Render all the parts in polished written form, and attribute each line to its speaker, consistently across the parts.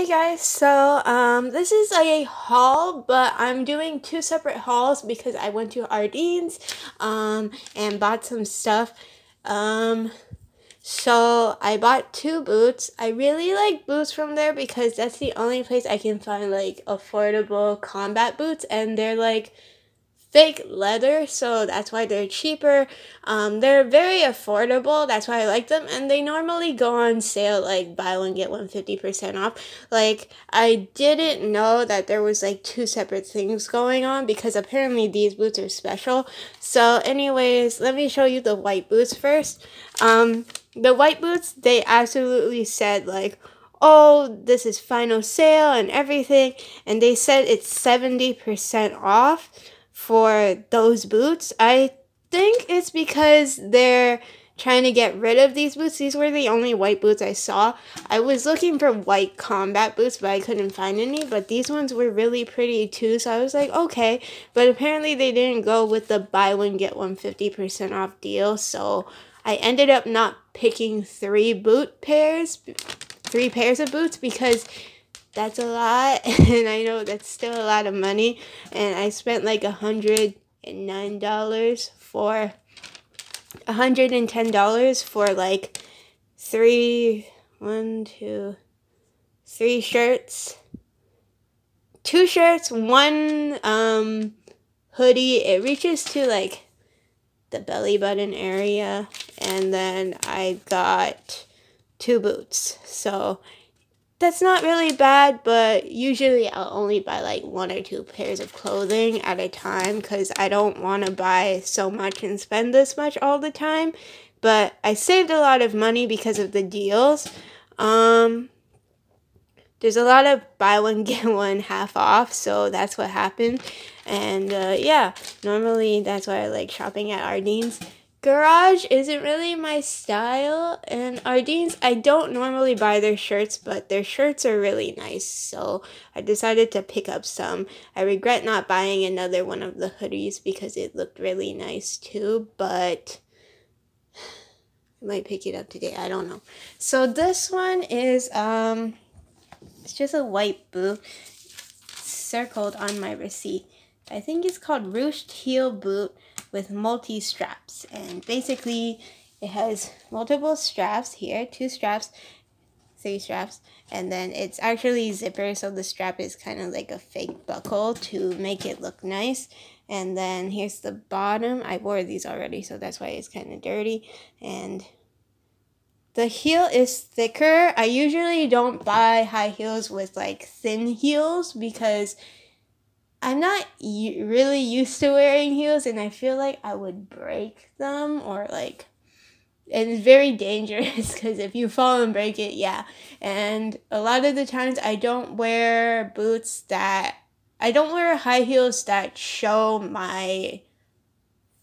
Speaker 1: Hey guys, so this is a haul, but I'm doing two separate hauls because I went to Ardene's and bought some stuff. So I bought two boots. I really like boots from there because that's the only place I can find like affordable combat boots, and they're like fake leather, so that's why they're cheaper. They're very affordable, that's why I like them, and they normally go on sale like buy one get one 50% off. Like, I didn't know that there was like two separate things going on because apparently these boots are special. So anyways, let me show you the white boots first. The white boots, they absolutely said like, oh, this is final sale and everything, and they said it's 70% off for those boots. I think it's because they're trying to get rid of these boots. These were the only white boots I saw. I was looking for white combat boots, but I couldn't find any. But these ones were really pretty too, so I was like, okay. But apparently they didn't go with the buy one get one 50% off deal, so I ended up not picking three pairs of boots because that's a lot, and I know that's still a lot of money, and I spent like $110 for like three shirts, two shirts, one hoodie. It reaches to like the belly button area, and then I got two boots. So that's not really bad, but usually I'll only buy like one or two pairs of clothing at a time because I don't want to buy so much and spend this much all the time. But I saved a lot of money because of the deals. There's a lot of buy one get one half off, so that's what happened. And yeah, normally that's why I like shopping at Ardene's. Garage isn't really my style, and Ardene's, I don't normally buy their shirts, but their shirts are really nice, so I decided to pick up some. I regret not buying another one of the hoodies because it looked really nice too, but I might pick it up today, I don't know. So this one is, it's just a white boot circled on my receipt. I think it's called ruched heel boot with multi-straps, and basically it has multiple straps here, two straps, three straps, and then it's actually zipper, so the strap is kind of like a fake buckle to make it look nice. And then here's the bottom. I wore these already, so that's why it's kind of dirty, and the heel is thicker. I usually don't buy high heels with like thin heels because I'm not really used to wearing heels, and I feel like I would break them, or like, and it's very dangerous because if you fall and break it, yeah. And a lot of the times I don't wear high heels that show my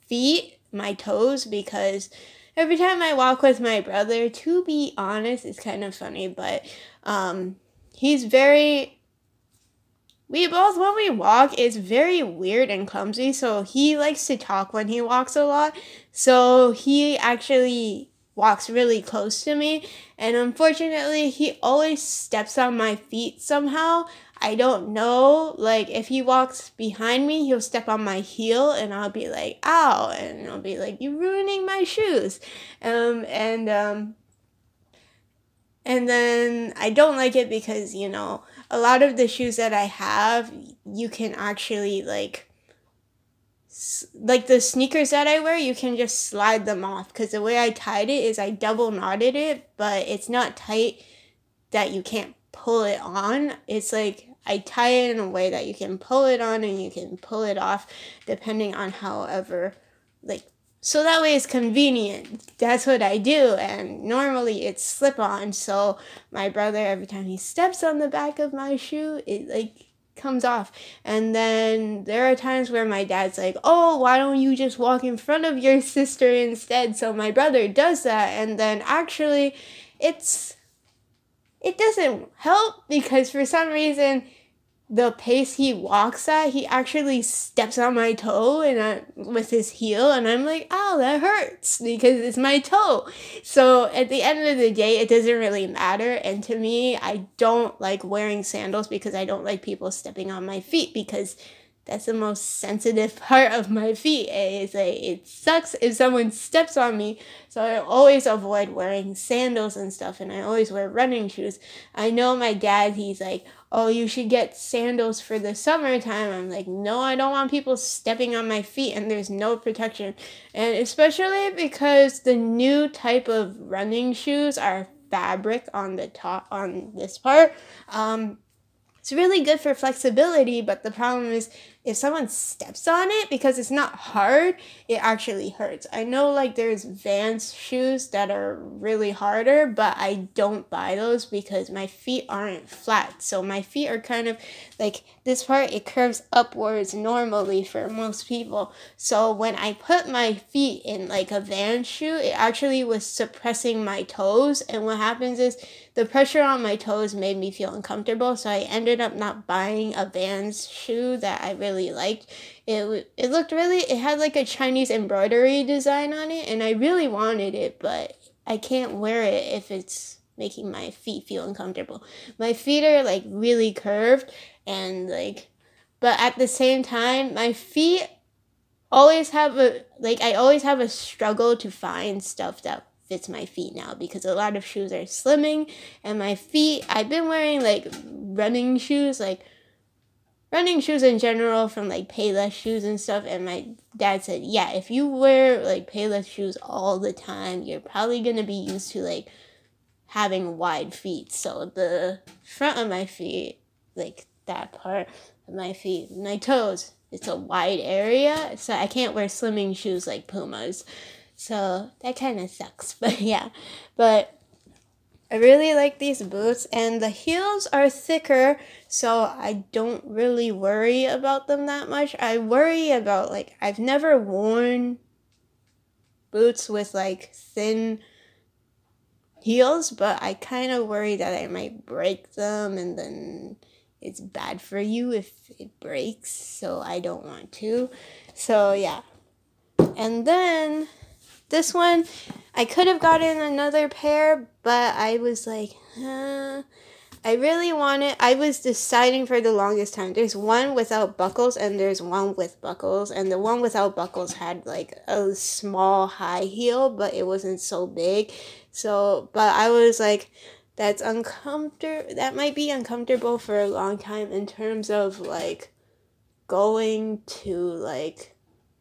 Speaker 1: feet, my toes, because every time I walk with my brother, to be honest, it's kind of funny, but he's very... when we walk, it's very weird and clumsy, so he likes to talk when he walks a lot, so he actually walks really close to me, and unfortunately, he always steps on my feet somehow. I don't know, like, if he walks behind me, he'll step on my heel, and I'll be like, ow, and I'll be like, you're ruining my shoes, and then I don't like it because, you know, a lot of the shoes that I have, you can actually, like the sneakers that I wear, you can just slide them off. Because the way I tied it is I double knotted it, but it's not tight that you can't pull it on. It's like I tie it in a way that you can pull it on and you can pull it off depending on however, like, so that way it's convenient. That's what I do, and normally it's slip-on, so my brother, every time he steps on the back of my shoe, it like comes off. And then there are times where my dad's like, oh, why don't you just walk in front of your sister instead? So my brother does that, and then actually it doesn't help because for some reason the pace he walks at, he actually steps on my toe and with his heel, and I'm like, ow, that hurts because it's my toe. So at the end of the day, it doesn't really matter. And to me, I don't like wearing sandals because I don't like people stepping on my feet, because that's the most sensitive part of my feet. It's like, it sucks if someone steps on me. So I always avoid wearing sandals and stuff, and I always wear running shoes. I know my dad, he's like, oh, you should get sandals for the summertime. I'm like, no, I don't want people stepping on my feet, and there's no protection. And especially because the new type of running shoes are fabric on the top, on this part. It's really good for flexibility, but the problem is if someone steps on it, because it's not hard, it actually hurts. I know like there's Vans shoes that are really harder, but I don't buy those because my feet aren't flat. So my feet are kind of like this part, it curves upwards normally for most people. So when I put my feet in like a Vans shoe, it actually was suppressing my toes. And what happens is the pressure on my toes made me feel uncomfortable. So I ended up not buying a Vans shoe that I really liked. It looked really, it had like a Chinese embroidery design on it, and I really wanted it, but I can't wear it if it's making my feet feel uncomfortable. My feet are like really curved, and like, but at the same time, my feet always have I always have a struggle to find stuff that fits my feet now, because a lot of shoes are slimming, and my feet, I've been wearing like running shoes in general from like Payless shoes and stuff, and my dad said, yeah, if you wear like Payless shoes all the time, you're probably gonna be used to like having wide feet. So the front of my feet, like that part of my feet, my toes, it's a wide area, so I can't wear slimming shoes like Pumas. So that kind of sucks, but yeah. But I really like these boots, and the heels are thicker, so I don't really worry about them that much. I worry about, like, I've never worn boots with, like, thin heels, but I kind of worry that I might break them, and then it's bad for you if it breaks, so I don't want to. So, yeah. And then this one, I could have gotten another pair, but I was like, I really want it. I was deciding for the longest time. There's one without buckles, and there's one with buckles, and the one without buckles had like a small high heel, but it wasn't so big. So, but I was like, that's uncomfortable. That might be uncomfortable for a long time in terms of like going to like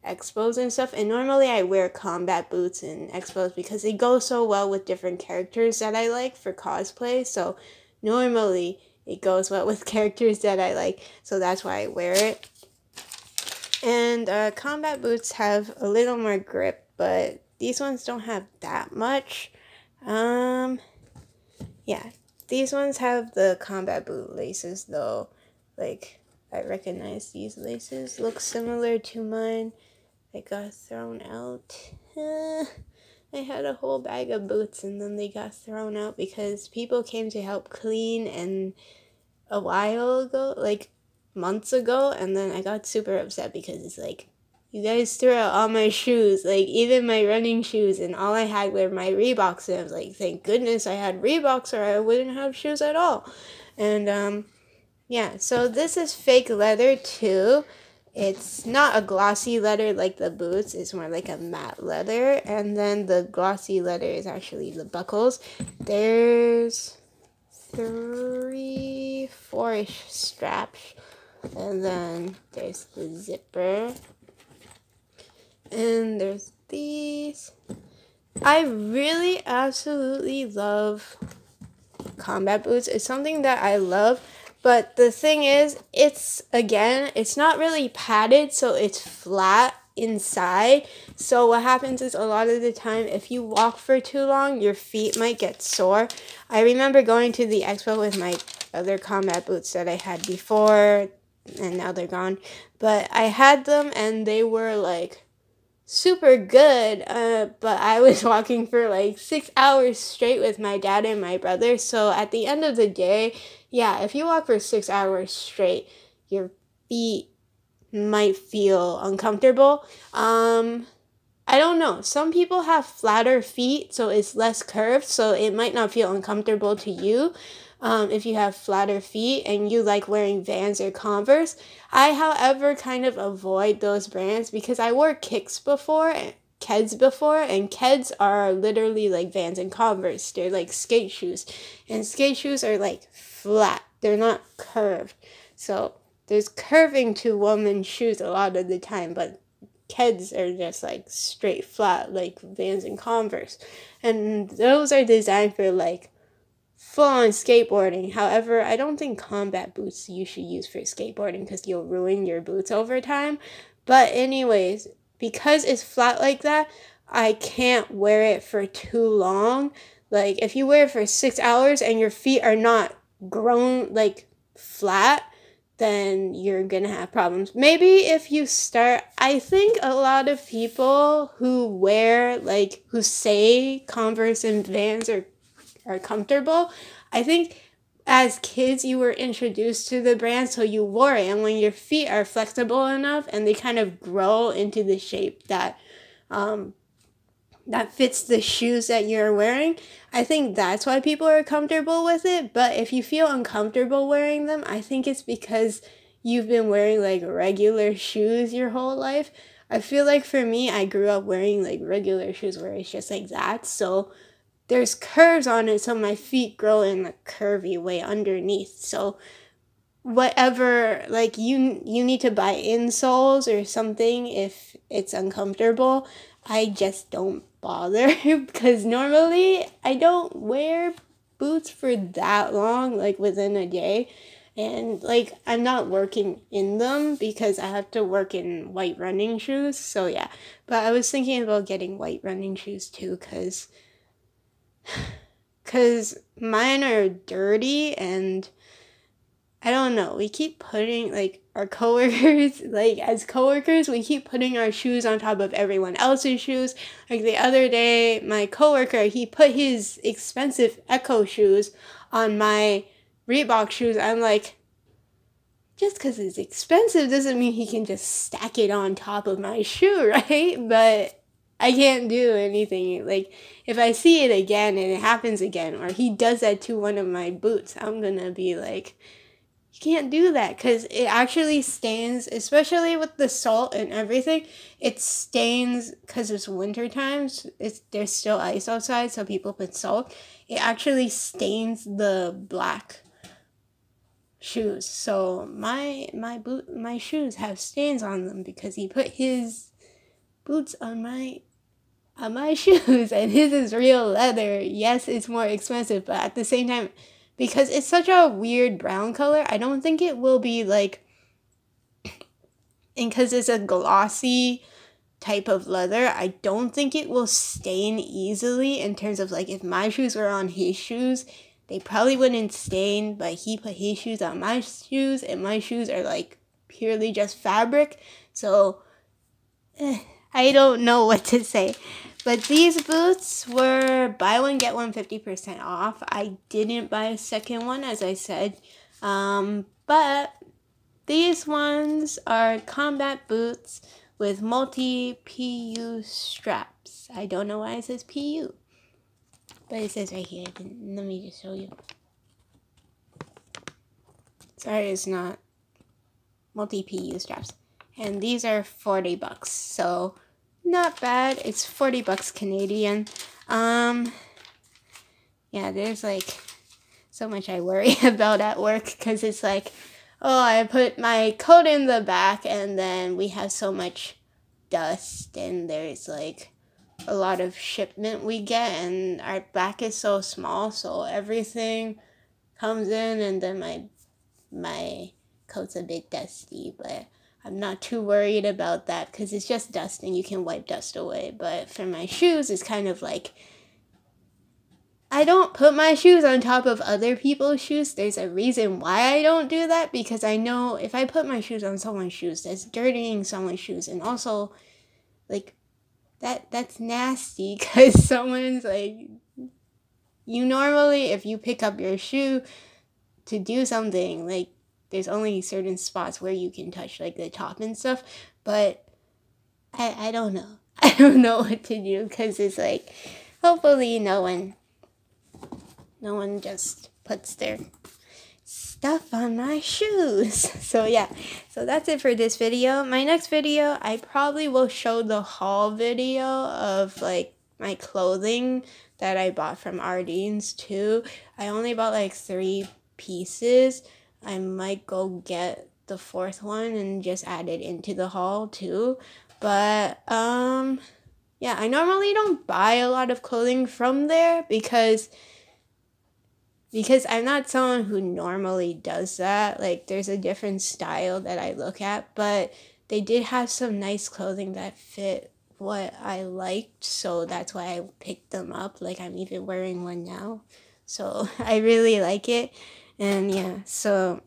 Speaker 1: expos and stuff. And normally I wear combat boots in expos because they go so well with different characters that I like for cosplay. So normally it goes well with characters that I like, so that's why I wear it. And combat boots have a little more grip, but these ones don't have that much. Yeah, these ones have the combat boot laces though. Like, I recognize these laces. Look similar to mine. They got thrown out. I had a whole bag of boots, and then they got thrown out because people came to help clean and a while ago, like months ago, and then I got super upset because it's like, you guys threw out all my shoes, like even my running shoes, and all I had were my Reeboks, and I was like, thank goodness I had Reeboks or I wouldn't have shoes at all. And yeah, so this is fake leather too. It's not a glossy leather like the boots, it's more like a matte leather, and then the glossy leather is actually the buckles. There's 4-ish straps, and then there's the zipper, and there's these. I really absolutely love combat boots. It's something that I love. But the thing is, it's not really padded, so it's flat inside. So what happens is a lot of the time, if you walk for too long, your feet might get sore. I remember going to the expo with my other combat boots that I had before, and now they're gone. But I had them, and they were like super good, but I was walking for like 6 hours straight with my dad and my brother. So at the end of the day, yeah, if you walk for 6 hours straight, your feet might feel uncomfortable. I don't know. Some people have flatter feet, so it's less curved, so it might not feel uncomfortable to you. If you have flatter feet and you like wearing Vans or Converse. I, however, kind of avoid those brands because I wore Keds before, and Keds are literally like Vans and Converse. They're like skate shoes, and skate shoes are like flat. They're not curved. So there's curving to women's shoes a lot of the time, but Keds are just like straight flat, like Vans and Converse. And those are designed for like full-on skateboarding. However, I don't think combat boots you should use for skateboarding because you'll ruin your boots over time. But anyways, because it's flat like that, I can't wear it for too long. Like if you wear it for 6 hours and your feet are not grown like flat, then you're gonna have problems. Maybe if you start, I think a lot of people who wear like, who say Converse and Vans are comfortable, I think as kids you were introduced to the brand, so you wore it, and when your feet are flexible enough and they kind of grow into the shape that that fits the shoes that you're wearing, I think that's why people are comfortable with it. But if you feel uncomfortable wearing them, I think it's because you've been wearing like regular shoes your whole life. I feel like for me, I grew up wearing like regular shoes where it's just like that, so there's curves on it, so my feet grow in a curvy way underneath. So whatever, like you need to buy insoles or something if it's uncomfortable. I just don't bother because normally I don't wear boots for that long, like within a day. And like I'm not working in them because I have to work in white running shoes. So yeah, but I was thinking about getting white running shoes too because mine are dirty, and I don't know, we keep putting, like, our coworkers, like, as coworkers, we keep putting our shoes on top of everyone else's shoes. Like, the other day, my coworker, he put his expensive Echo shoes on my Reebok shoes. I'm like, just because it's expensive doesn't mean he can just stack it on top of my shoe, right? But I can't do anything. Like, if I see it again and it happens again, or he does that to one of my boots, I'm gonna be like, you can't do that, because it actually stains, especially with the salt and everything. It stains because it's winter times. There's still ice outside, so people put salt. It actually stains the black shoes. So my shoes have stains on them because he put his boots on my shoes, and his is real leather. Yes, it's more expensive, but at the same time, because it's such a weird brown color, I don't think it will be like, and because it's a glossy type of leather, I don't think it will stain easily. In terms of like, if my shoes were on his shoes, they probably wouldn't stain, but he put his shoes on my shoes, and my shoes are like purely just fabric. So I don't know what to say. But these boots were buy one, get one 50% off. I didn't buy a second one, as I said. But these ones are combat boots with multi-PU straps. I don't know why it says PU, but it says right here. Let me just show you. Sorry, it's not multi-PU straps. And these are $40, so not bad. It's $40 Canadian. Yeah, there's like so much I worry about at work, because it's like, oh, I put my coat in the back and then we have so much dust, and there's like a lot of shipment we get, and our back is so small, so everything comes in, and then my coat's a bit dusty, but I'm not too worried about that because it's just dust and you can wipe dust away. But for my shoes, it's kind of like, I don't put my shoes on top of other people's shoes. There's a reason why I don't do that, because I know if I put my shoes on someone's shoes, that's dirtying someone's shoes. And also, like, that's nasty, because someone's like, you normally, if you pick up your shoe to do something. Like, there's only certain spots where you can touch, like, the top and stuff, but I don't know. I don't know what to do, because it's like, hopefully no one just puts their stuff on my shoes. So yeah, so that's it for this video. My next video, I probably will show the haul video of like my clothing that I bought from Ardene's too. I only bought like 3 pieces. I might go get the 4th one and just add it into the haul too. But yeah, I normally don't buy a lot of clothing from there because I'm not someone who normally does that. Like, there's a different style that I look at, but they did have some nice clothing that fit what I liked, so that's why I picked them up. Like, I'm even wearing one now, so I really like it. And yeah, so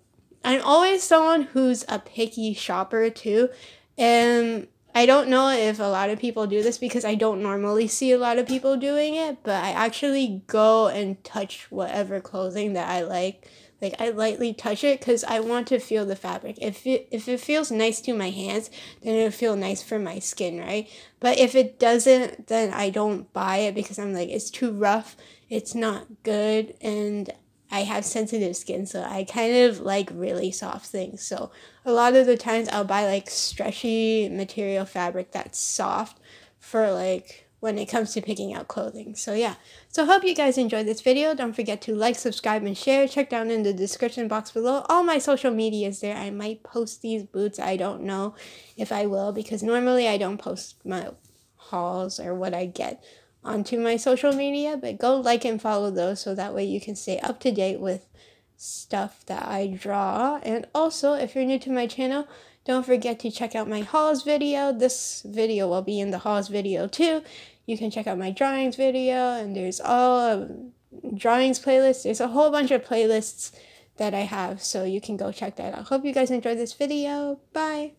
Speaker 1: I'm always someone who's a picky shopper too, and I don't know if a lot of people do this because I don't normally see a lot of people doing it, but I actually go and touch whatever clothing that I like. Like, I lightly touch it because I want to feel the fabric. If it feels nice to my hands, then it'll feel nice for my skin, right? But if it doesn't, then I don't buy it because I'm like, it's too rough, it's not good, and I have sensitive skin, so I kind of like really soft things. So a lot of the times I'll buy like stretchy material fabric that's soft for like when it comes to picking out clothing. So yeah, so hope you guys enjoyed this video. Don't forget to like, subscribe, and share. Check down in the description box below. All my social media is there. I might post these boots. I don't know if I will, because normally I don't post my hauls or what I get onto my social media, but go like and follow those so that way you can stay up to date with stuff that I draw. And also, if you're new to my channel, don't forget to check out my hauls video. This video will be in the hauls video too. You can check out my drawings video, and there's all drawings playlist. There's a whole bunch of playlists that I have, so you can go check that out. Hope you guys enjoyed this video. Bye.